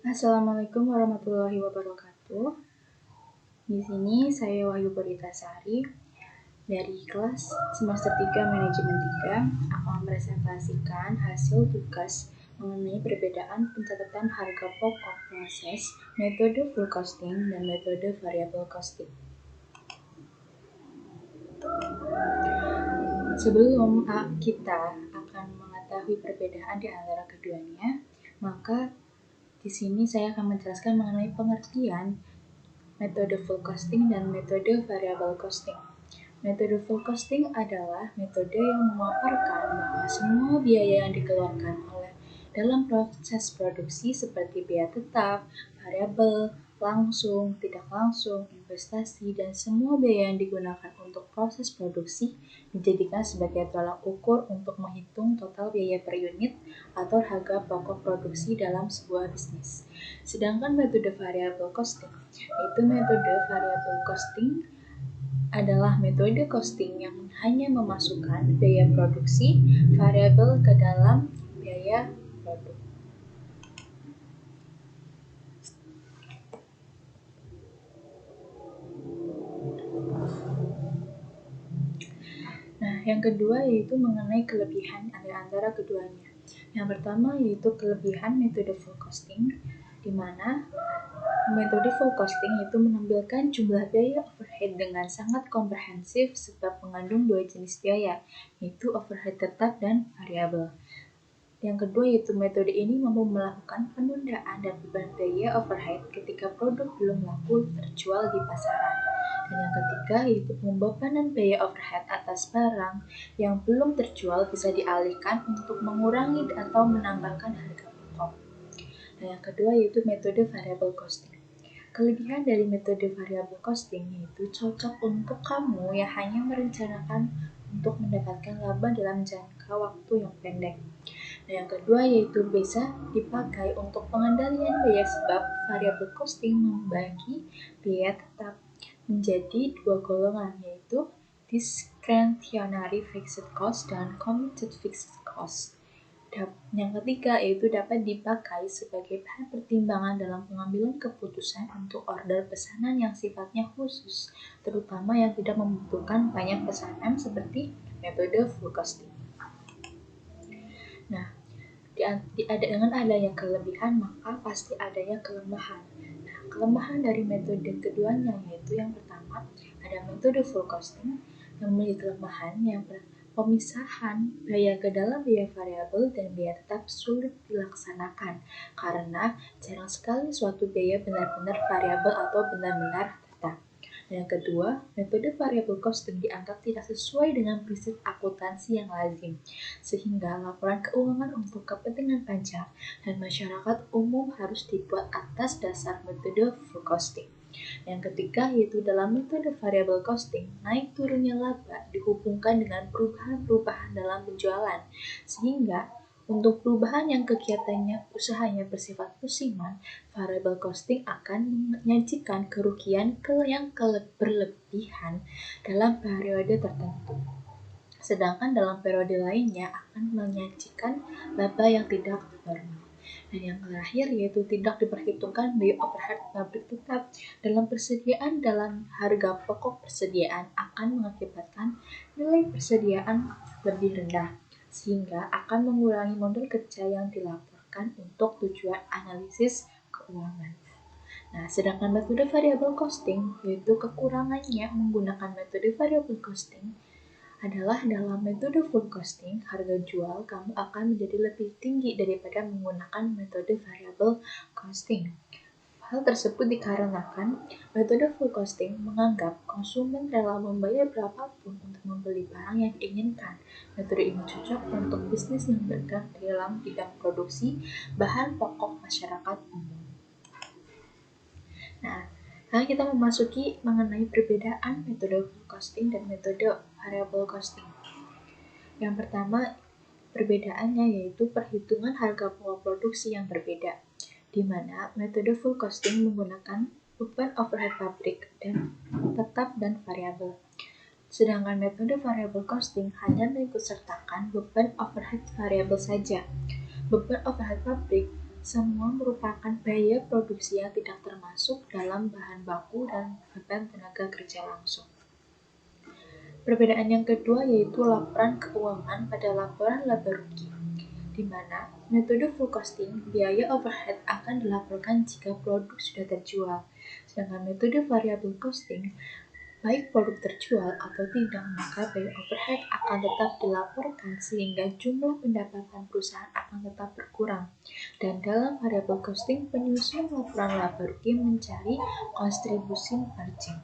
Assalamualaikum warahmatullahi wabarakatuh. Di sini saya Wahyu Puritasari dari kelas semester 3 Manajemen 3 akan mempresentasikan hasil tugas mengenai perbedaan pencatatan harga pokok proses, metode full costing, dan metode variable costing. Sebelum kita akan mengetahui perbedaan di antara keduanya, maka di sini saya akan menjelaskan mengenai pengertian metode full costing dan metode variable costing. Metode full costing adalah metode yang memaparkan bahwa semua biaya yang dikeluarkan oleh dalam proses produksi seperti biaya tetap, variabel, langsung, tidak langsung, investasi, dan semua biaya yang digunakan untuk proses produksi dijadikan sebagai tolak ukur untuk menghitung total biaya per unit atau harga pokok produksi dalam sebuah bisnis. Sedangkan metode variable costing, yaitu metode variable costing adalah metode costing yang hanya memasukkan biaya produksi variabel ke dalam biaya produk. Nah, yang kedua yaitu mengenai kelebihan antara keduanya. Yang pertama yaitu kelebihan metode full costing, di mana metode full costing itu menampilkan jumlah biaya overhead dengan sangat komprehensif sebab mengandung dua jenis biaya, yaitu overhead tetap dan variabel. Yang kedua yaitu metode ini mampu melakukan penundaan dan beban biaya overhead ketika produk belum laku terjual di pasaran. Dan yang ketiga yaitu pembebanan biaya overhead atas barang yang belum terjual bisa dialihkan untuk mengurangi atau menambahkan harga pokok. Dan yang kedua yaitu metode variable costing. Kelebihan dari metode variable costing yaitu cocok untuk kamu yang hanya merencanakan untuk mendapatkan laba dalam jangka waktu yang pendek. Dan yang kedua yaitu bisa dipakai untuk pengendalian biaya sebab variable costing membagi biaya tetap menjadi dua golongan yaitu discretionary fixed cost dan committed fixed cost. Yang ketiga yaitu dapat dipakai sebagai bahan pertimbangan dalam pengambilan keputusan untuk order pesanan yang sifatnya khusus, terutama yang tidak membutuhkan banyak pesanan seperti metode full costing. Nah, dengan adanya kelebihan maka pasti adanya kelemahan. Nah, kelemahan dari metode keduanya yaitu yang pertama ada metode full costing yang memiliki kelemahan yang pemisahan biaya ke dalam biaya variabel dan biaya tetap sulit dilaksanakan karena jarang sekali suatu biaya benar-benar variabel atau benar-benar tetap. Dan yang kedua, metode variable costing dianggap tidak sesuai dengan prinsip akuntansi yang lazim, sehingga laporan keuangan untuk kepentingan pajak dan masyarakat umum harus dibuat atas dasar metode full costing. Yang ketiga yaitu dalam metode variable costing, naik turunnya laba dihubungkan dengan perubahan-perubahan dalam penjualan, sehingga untuk perubahan yang kegiatannya usahanya bersifat musiman, variable costing akan menyajikan kerugian yang berlebihan dalam periode tertentu. Sedangkan dalam periode lainnya akan menyajikan laba yang tidak normal. Dan yang terakhir yaitu tidak diperhitungkan biaya overhead pabrik tetap dalam persediaan dalam harga pokok persediaan akan mengakibatkan nilai persediaan lebih rendah sehingga akan mengurangi modal kerja yang dilaporkan untuk tujuan analisis keuangan. Nah, sedangkan metode variable costing yaitu kekurangannya menggunakan metode variable costing adalah dalam metode full costing, harga jual kamu akan menjadi lebih tinggi daripada menggunakan metode variable costing. Hal tersebut dikarenakan metode full costing menganggap konsumen rela membayar berapapun untuk membeli barang yang diinginkan. Metode ini cocok untuk bisnis yang bergerak dalam bidang produksi bahan pokok masyarakat umum. Nah, sekarang kita memasuki mengenai perbedaan metode full costing dan metode variable costing. Yang pertama, perbedaannya yaitu perhitungan harga pokok produksi yang berbeda, di mana metode full costing menggunakan beban overhead pabrik dan tetap dan variabel. Sedangkan metode variable costing hanya mengikutsertakan beban overhead variabel saja. Beban overhead pabrik semua merupakan biaya produksi yang tidak termasuk dalam bahan baku dan beban tenaga kerja langsung. Perbedaan yang kedua yaitu laporan keuangan pada laporan laba rugi, di mana metode full costing, biaya overhead akan dilaporkan jika produk sudah terjual, sedangkan metode variable costing, baik produk terjual atau tidak, maka biaya overhead akan tetap dilaporkan sehingga jumlah pendapatan perusahaan akan tetap berkurang. Dan dalam variable costing, penyusun laporan laba rugi mencari kontribusi margin.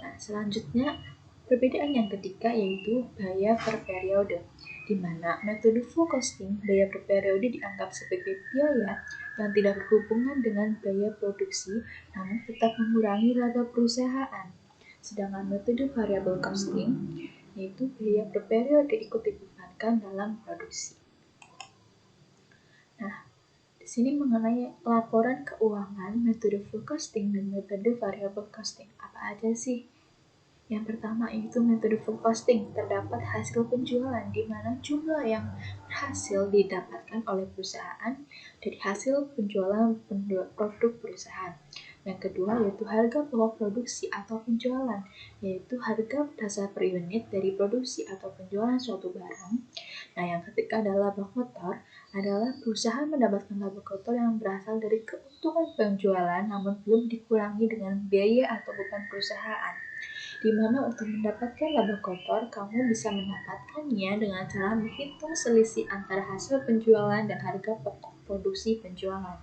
Nah, selanjutnya perbedaan yang ketiga yaitu biaya per periode, di mana metode full costing, biaya per periode dianggap sebagai biaya yang tidak berhubungan dengan biaya produksi, namun tetap mengurangi laba perusahaan. Sedangkan metode variable costing, yaitu biaya per periode ikut dibebankan dalam produksi. Nah, di sini mengenai laporan keuangan, metode full costing dan metode variable costing. Apa aja sih? Yang pertama itu metode full costing, terdapat hasil penjualan di mana jumlah yang berhasil didapatkan oleh perusahaan dari hasil penjualan produk perusahaan. Yang kedua yaitu harga pokok produksi atau penjualan, yaitu harga dasar per unit dari produksi atau penjualan suatu barang. Nah, yang ketiga adalah laba kotor, adalah perusahaan mendapatkan laba kotor yang berasal dari keuntungan penjualan namun belum dikurangi dengan biaya atau beban perusahaan. Di mana untuk mendapatkan laba kotor, kamu bisa mendapatkannya dengan cara menghitung selisih antara hasil penjualan dan harga pokok produksi penjualan.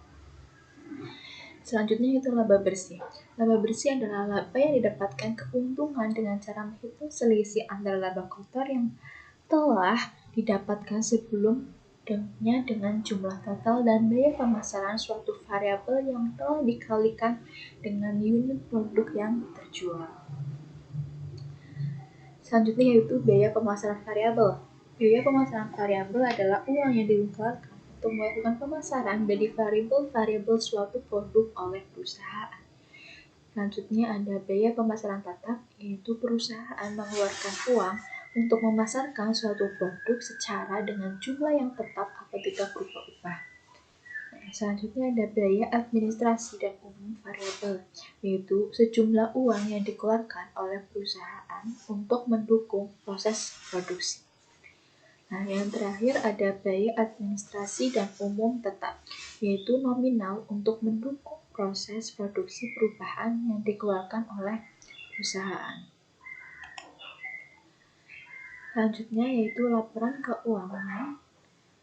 Selanjutnya itu laba bersih. Laba bersih adalah laba yang didapatkan keuntungan dengan cara menghitung selisih antara laba kotor yang telah didapatkan sebelumnya dengan jumlah total dan biaya pemasaran suatu variabel yang telah dikalikan dengan unit produk yang terjual. Selanjutnya yaitu biaya pemasaran variabel. Biaya pemasaran variabel adalah uang yang dikeluarkan untuk melakukan pemasaran dari variabel suatu produk oleh perusahaan. Selanjutnya ada biaya pemasaran tetap, yaitu perusahaan mengeluarkan uang untuk memasarkan suatu produk secara dengan jumlah yang tetap atau tidak berupa upah. Selanjutnya ada biaya administrasi dan umum variabel, yaitu sejumlah uang yang dikeluarkan oleh perusahaan untuk mendukung proses produksi. Nah, yang terakhir ada biaya administrasi dan umum tetap, yaitu nominal untuk mendukung proses produksi perubahan yang dikeluarkan oleh perusahaan. Selanjutnya yaitu laporan keuangan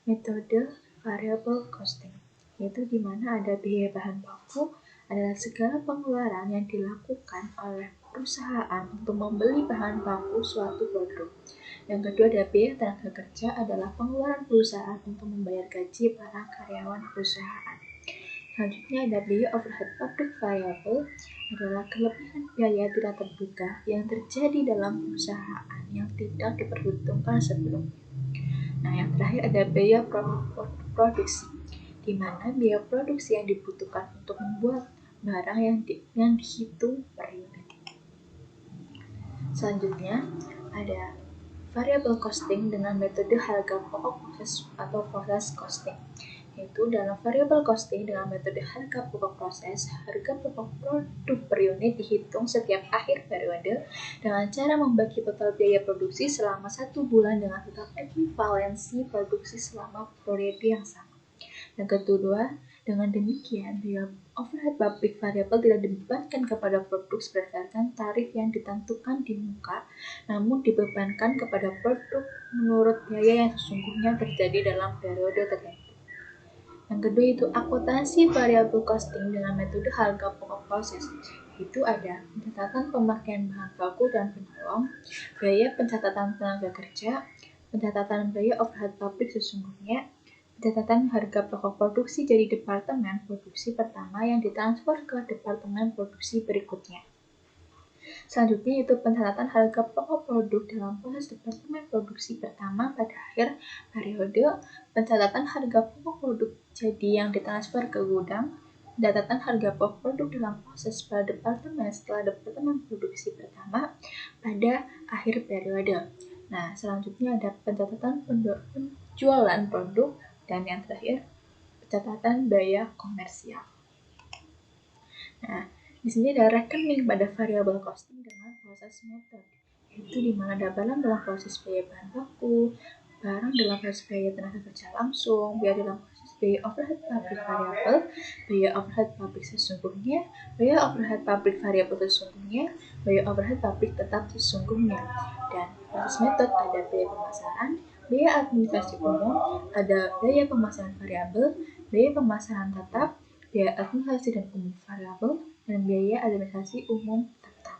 metode variable costing, yaitu di mana ada biaya bahan baku adalah segala pengeluaran yang dilakukan oleh perusahaan untuk membeli bahan baku suatu produk. Yang kedua ada biaya tenaga kerja adalah pengeluaran perusahaan untuk membayar gaji para karyawan perusahaan. Selanjutnya ada biaya overhead pabrik variable adalah kelebihan biaya tidak terduga yang terjadi dalam perusahaan yang tidak diperhitungkan sebelumnya. Nah, yang terakhir ada biaya produksi, di mana biaya produksi yang dibutuhkan untuk membuat barang yang dihitung per unit. Selanjutnya ada variable costing dengan metode harga pokok proses atau proses costing, yaitu dalam variable costing dengan metode harga pokok proses, harga pokok produk per unit dihitung setiap akhir periode dengan cara membagi total biaya produksi selama 1 bulan dengan total ekuivalensi produksi selama periode yang sama. Yang kedua, dengan demikian, biaya overhead pabrik variabel tidak dibebankan kepada produk berdasarkan tarif yang ditentukan di muka, namun dibebankan kepada produk menurut biaya yang sesungguhnya terjadi dalam periode tertentu. Yang kedua itu akuntansi variable costing dengan metode harga pokok proses. Itu ada pencatatan pemakaian bahan baku dan penolong, biaya pencatatan tenaga kerja, pencatatan biaya overhead pabrik sesungguhnya, pencatatan harga pokok produksi dari departemen produksi pertama yang ditransfer ke departemen produksi berikutnya. Selanjutnya itu pencatatan harga pokok produk dalam proses departemen produksi pertama pada akhir periode, pencatatan harga pokok produk jadi yang ditransfer ke gudang, pencatatan harga pokok produk dalam proses pada departemen setelah departemen produksi pertama pada akhir periode. Nah, selanjutnya ada pencatatan penjualan produk dan yang terakhir pencatatan biaya komersial. Nah, di sini ada rekening pada variabel costing dengan proses metode, yaitu di mana ada barang dalam proses biaya bahan baku, barang dalam proses biaya tenaga kerja langsung, biaya dalam proses biaya overhead pabrik variabel, biaya overhead pabrik sesungguhnya, biaya overhead pabrik variabel sesungguhnya, biaya overhead pabrik tetap sesungguhnya. Dan proses metode ada biaya pemasaran, biaya administrasi umum, ada biaya pemasaran variabel, biaya pemasaran tetap, biaya administrasi dan umum variabel, dan biaya administrasi umum tetap.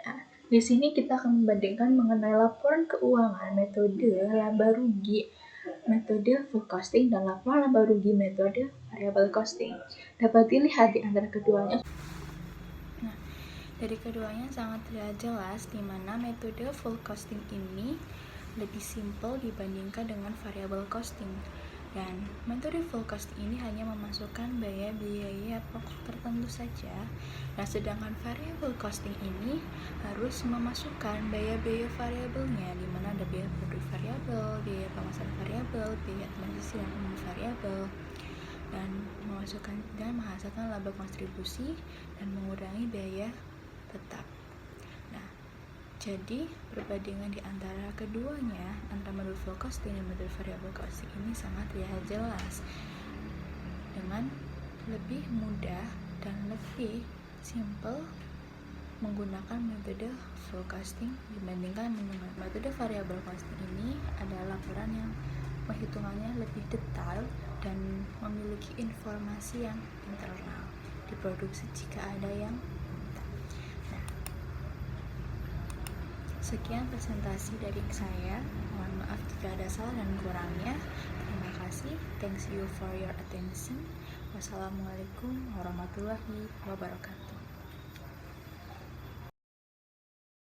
Nah, di sini kita akan membandingkan mengenai laporan keuangan metode laba rugi metode full costing dan laporan laba rugi metode variable costing. Dapat dilihat di antara keduanya. Nah, dari keduanya sangat terlihat jelas di mana metode full costing ini lebih simpel dibandingkan dengan variable costing. Dan metode full costing ini hanya memasukkan biaya-biaya pokok tertentu saja, dan sedangkan variable costing ini harus memasukkan biaya-biaya variabelnya, di mana ada biaya produk variabel, biaya pemasaran variabel, biaya administrasi dan umum variabel, dan memasukkan dan menghasilkan laba kontribusi dan mengurangi biaya tetap. Jadi, perbandingan di antara keduanya, antara metode full costing dan metode variable costing ini sangat terlihat jelas dengan lebih mudah dan lebih simple menggunakan metode full costing dibandingkan menggunakan metode variable costing. Ini adalah laporan yang penghitungannya lebih detail dan memiliki informasi yang internal diproduksi jika ada yang Sekian presentasi dari saya. Mohon maaf jika ada salah dan kurangnya. Terima kasih. Thanks you for your attention. Wassalamualaikum warahmatullahi wabarakatuh.